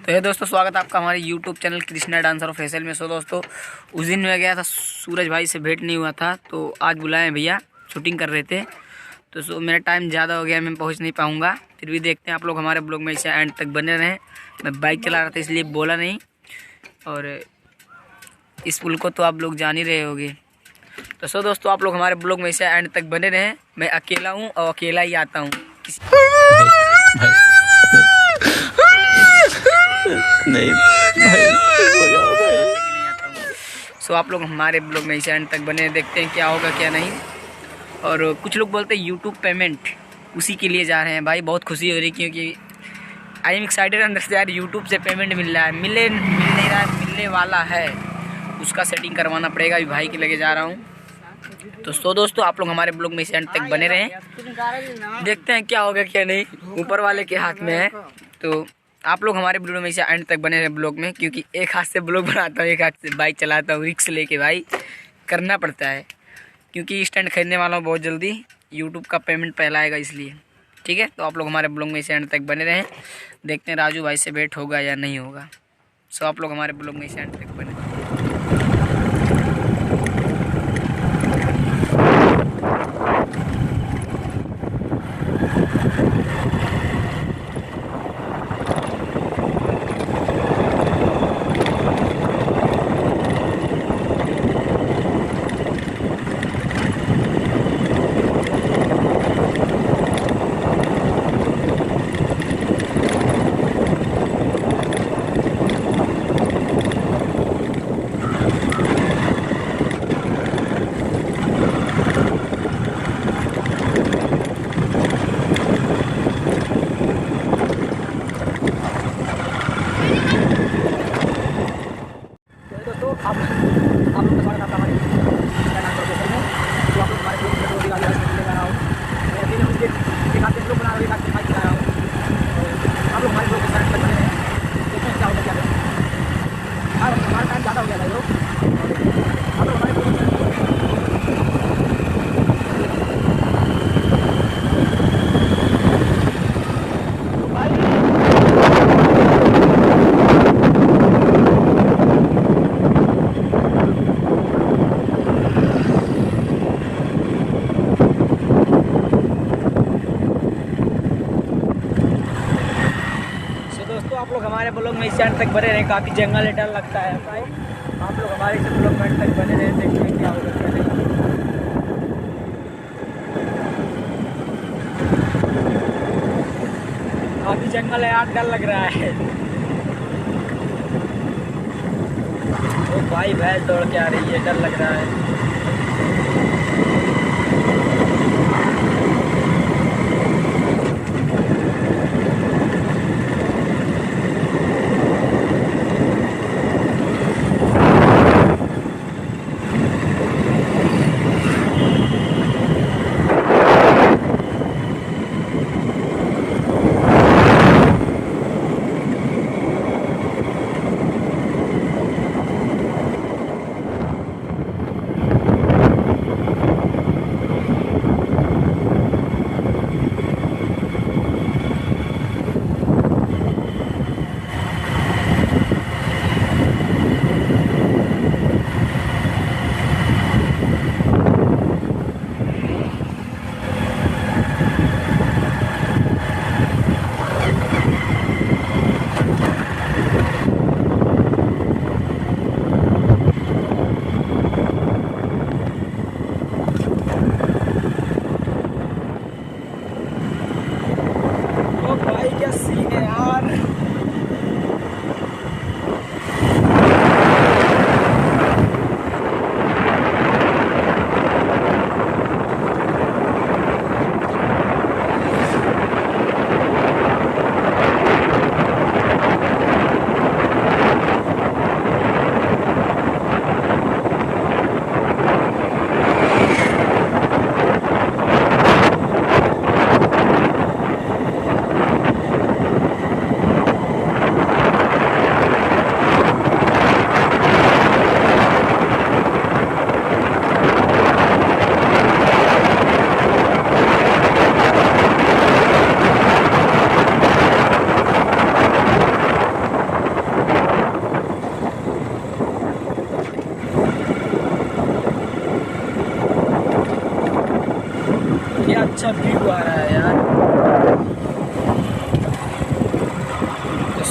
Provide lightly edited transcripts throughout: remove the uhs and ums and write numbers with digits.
तो ये दोस्तों स्वागत है आपका हमारे YouTube channel Krishna dancer official में। सो दोस्तों उस दिन मैं गया था, सूरज भाई से भेंट नहीं हुआ था, तो आज बुलाए भैया, शूटिंग कर रहे थे। तो सो मेरा टाइम ज़्यादा हो गया, मैं पहुंच नहीं पाऊंगा। फिर भी देखते हैं आप लोग हमारे ब्लॉग में इसे एंड तक बने रहें। मैं बाइक चला रहा था इसलिए बोला नहीं, और इस पुल को तो आप लोग जान ही रहे होगे। तो सो दोस्तों आप लोग हमारे ब्लॉग में इसे एंड तक बने रहें। मैं अकेला हूँ और अकेला ही आता हूँ। नहीं भाई, सो आप लोग हमारे ब्लॉग में इसे एंड तक बने, देखते हैं क्या होगा क्या नहीं। और कुछ लोग बोलते हैं यूट्यूब पेमेंट, उसी के लिए जा रहे हैं। भाई बहुत खुशी हो रही, क्योंकि आई एम एक्साइटेड अंदर से यार। यूट्यूब से पेमेंट मिल रहा है, मिल नहीं रहा है, मिलने वाला है। उसका सेटिंग करवाना पड़ेगा, अभी भाई के लगे जा रहा हूँ। तो सो दोस्तों आप लोग हमारे ब्लॉग में इसे एंड तक बने रहें, देखते हैं क्या होगा क्या नहीं, ऊपर वाले के हाथ में है। तो आप लोग हमारे ब्लॉग में इसे एंड तक बने रहे ब्लॉग में, क्योंकि एक हाथ से ब्लॉग बनाता हूँ, एक हाथ से बाइक चलाता हूँ। रिक्स लेके भाई करना पड़ता है, क्योंकि स्टैंड खरीदने वाला हूँ बहुत जल्दी। यूट्यूब का पेमेंट पहला आएगा इसलिए, ठीक है। तो आप लोग हमारे ब्लॉग में इसे एंड तक बने रहें, देखते हैं राजू भाई से भेंट होगा या नहीं होगा। सो आप लोग हमारे ब्लॉग में इसे एंड तक बने। आप लोग का स्वागत आपका हमारे प्रोफेसर में। तो आप लोग हमारे ब्लॉग में रोटी वाली लेकर आ रहा हूँ। मैं अकेले उसके एक हाथ से ब्लॉग बना रहा हूँ, एक हाथ से बाइक चला रहा हूँ। तो आप लोग हमारे ब्लॉग के साथ बने हैं, देखते हैं क्या होगा क्या नहीं। हमारा टाइम ज़्यादा हो गया भाई लोग, आप लोग हमारे ब्लॉग आप लोग हमारे ब्लॉग में इस एंड तक बने रहे। काफ़ी जंगल डर लगता है भाई, आप लोग हमारे इस ब्लॉग में एंड तक बने रहे, देखते हैं क्या होगा क्या नहीं। काफ़ी जंगल है यार, डर लग रहा है। ओ भाई भैंस दौड़ के आ रही है, डर लग रहा है।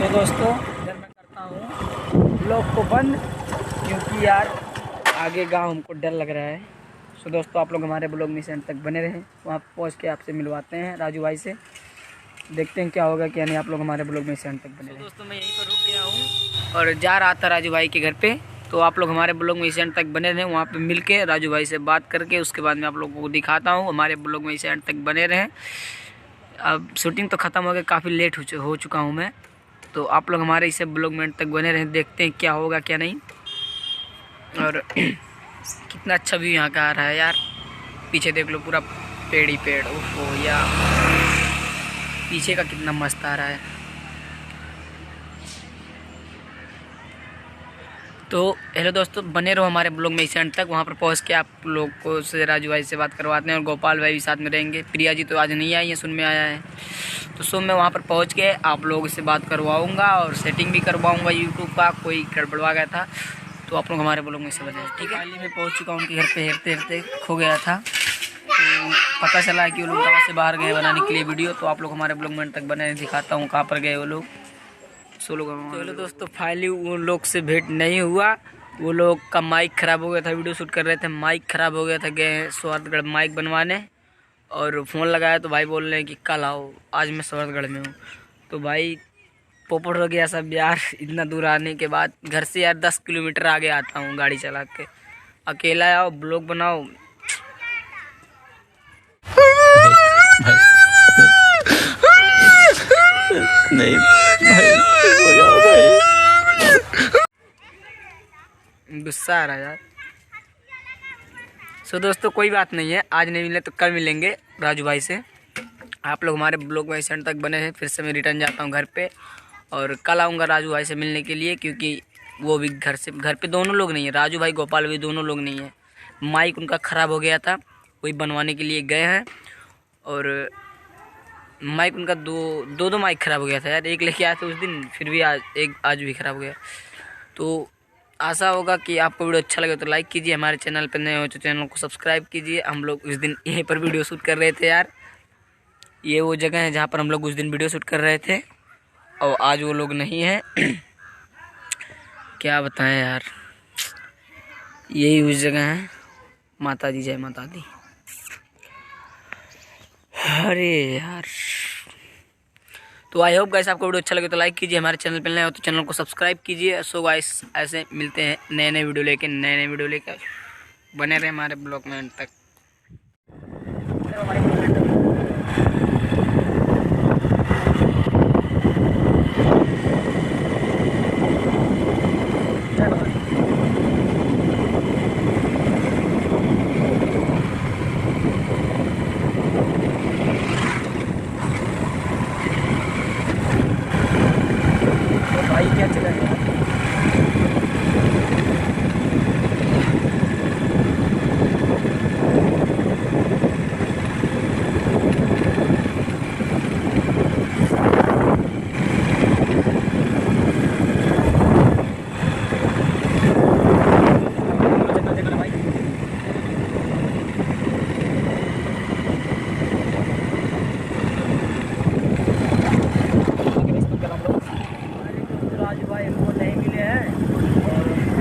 तो दोस्तों इधर मैं करता हूँ ब्लॉग को बंद, क्योंकि यार आगे गांव हमको डर लग रहा है। तो दोस्तों आप लोग हमारे ब्लॉग में एंड तक बने रहें, वहाँ पहुँच के आपसे मिलवाते हैं राजू भाई से, देखते हैं क्या होगा क्या नहीं। आप लोग हमारे ब्लॉग में एंड तक बने रहें। दोस्तों मैं यहीं पर रुक गया हूँ और जा रहा था राजू भाई के घर पे, तो आप लोग हमारे ब्लॉग में एंड तक बने रहें, वहाँ पे मिल के राजू भाई से बात करके उसके बाद मैं आप लोगों को दिखाता हूँ। हमारे ब्लॉग में एंड तक बने रहें। अब शूटिंग तो ख़त्म हो गया, काफ़ी लेट हो चुका हूँ मैं, तो आप लोग हमारे इसे ब्लॉग में एंड तक बने रहें, देखते हैं क्या होगा क्या नहीं। और कितना अच्छा व्यू यहाँ का आ रहा है यार, पीछे देख लो पूरा पेड़ ही पेड़। ओहो यार पीछे का कितना मस्त आ रहा है। तो हेलो दोस्तों, बने रहो हमारे ब्लॉग में इस एंड तक, वहाँ पर पहुँच के आप लोग को से राजू भाई से बात करवाते हैं और गोपाल भाई भी साथ में रहेंगे। प्रिया जी तो आज नहीं आई है, सुन में आया है, तो सो मैं वहाँ पर पहुँच के आप लोगों से बात करवाऊँगा और सेटिंग भी करवाऊँगा यूट्यूब का, कोई गड़बड़वा गया था तो आप लोग हमारे ब्लॉग में से बने, ठीक है। हाल ही में पहुँच चुका हूँ उनके घर पर, हेरते हेरते खो गया था, तो पता चला कि वो लोग गाँव से बाहर गए बनाने के लिए वीडियो, तो आप लोग हमारे ब्लॉग में तक बने, दिखाता हूँ कहाँ पर गए वो लोग। सो लोग चलो दोस्तों फाइनली वो लोग से भेंट नहीं हुआ, वो लोग का माइक ख़राब हो गया था, वीडियो शूट कर रहे थे, माइक ख़राब हो गया था, गए स्वार्थगढ़ माइक बनवाने और फ़ोन लगाया तो भाई बोल रहे हैं कि कल आओ। आज मैं स्वार्थगढ़ में हूँ, तो भाई पोपट हो गया सब यार, इतना दूर आने के बाद। घर से यार 10 किलोमीटर आगे आता हूँ गाड़ी चला के, अकेला आओ ब्लॉग बनाओ। नहीं भाई, हो जाओ भाई। गुस्सा आ रहा है यार। सो दोस्तों कोई बात नहीं है, आज नहीं मिले तो कल मिलेंगे राजू भाई से। आप लोग हमारे ब्लॉग में एंड तक बने हैं, फिर से मैं रिटर्न जाता हूँ घर पे और कल आऊँगा राजू भाई से मिलने के लिए, क्योंकि वो भी घर पे दोनों लोग नहीं है, राजू भाई गोपाल भी दोनों लोग नहीं है। माइक उनका ख़राब हो गया था, वही बनवाने के लिए गए हैं और माइक उनका दो माइक ख़राब हो गया था यार, एक लेके आए थे उस दिन, फिर भी आज भी ख़राब हो गया। तो आशा होगा कि आपको वीडियो अच्छा लगे तो लाइक कीजिए, हमारे चैनल पर नए हो तो चैनल को सब्सक्राइब कीजिए। हम लोग उस दिन यहीं पर वीडियो शूट कर रहे थे यार, ये वो जगह है जहाँ पर हम लोग उस दिन वीडियो शूट कर रहे थे और आज वो लोग नहीं हैं। क्या बताएं यार, यही उस जगह है। माता दी जय माता दी। अरे यार, तो आई होप गाइस आपको वीडियो अच्छा लगे तो लाइक कीजिए, हमारे चैनल पर नए हो तो चैनल को सब्सक्राइब कीजिए। सो गाइस ऐसे मिलते हैं नए वीडियो लेके बने रहे हमारे ब्लॉग में तक। भाई क्या चला है?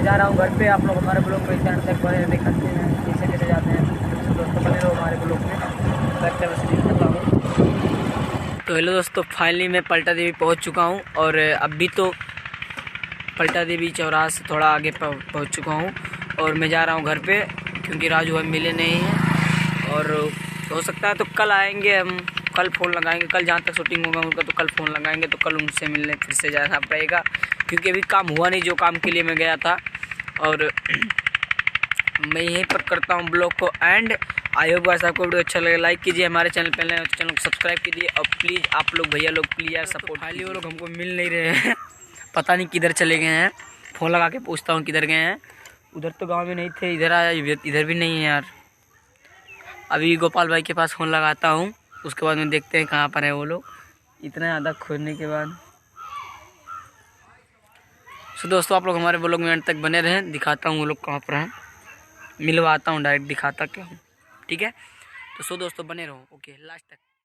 जा रहा हूँ घर पे, आप लोग हमारे ब्लॉग में एंड तक बने दिखाते हैं कैसे जाते हैं। तो दोस्तों बने रहो हमारे ब्लॉग में, तो हेलो दोस्तों फाइनली मैं पलटा देवी पहुँच चुका हूँ और अभी तो पलटा देवी चौराहा से थोड़ा आगे पहुँच चुका हूँ और मैं जा रहा हूँ घर पे, क्योंकि राजू भाई मिले नहीं हैं और हो सकता है तो कल आएंगे हम, कल फ़ोन लगाएंगे, कल जहाँ तक शूटिंग होगा उनका तो कल फ़ोन लगाएंगे, तो कल उनसे मिलने फिर से जाना पड़ेगा, क्योंकि अभी काम हुआ नहीं जो काम के लिए मैं गया था। और मैं यहीं पर करता हूँ ब्लॉग को एंड। आई होप गाइस आपको वीडियो अच्छा लगे, लाइक कीजिए, हमारे चैनल पे नए हो तो चैनल को सब्सक्राइब कीजिए और प्लीज़ आप लोग भैया लोग प्लीज़ यार सपोर्ट। फाइनली वो लोग हमको मिल नहीं रहे हैं, पता नहीं किधर चले गए हैं, फ़ोन लगा के पूछता हूँ किधर गए हैं। उधर तो गाँव में नहीं थे, इधर आया, इधर भी नहीं है यार। अभी गोपाल भाई के पास फ़ोन लगाता हूँ, उसके बाद में देखते हैं कहाँ पर है वो लोग, इतना ज़्यादा खोजने के बाद। तो दोस्तों आप लोग हमारे ब्लॉग में एंड तक बने रहें, दिखाता हूँ वो लोग कहाँ पर हैं, मिलवाता हूँ, डायरेक्ट दिखाता क्या हूँ, ठीक है। तो दोस्तों बने रहो, ओके लास्ट तक।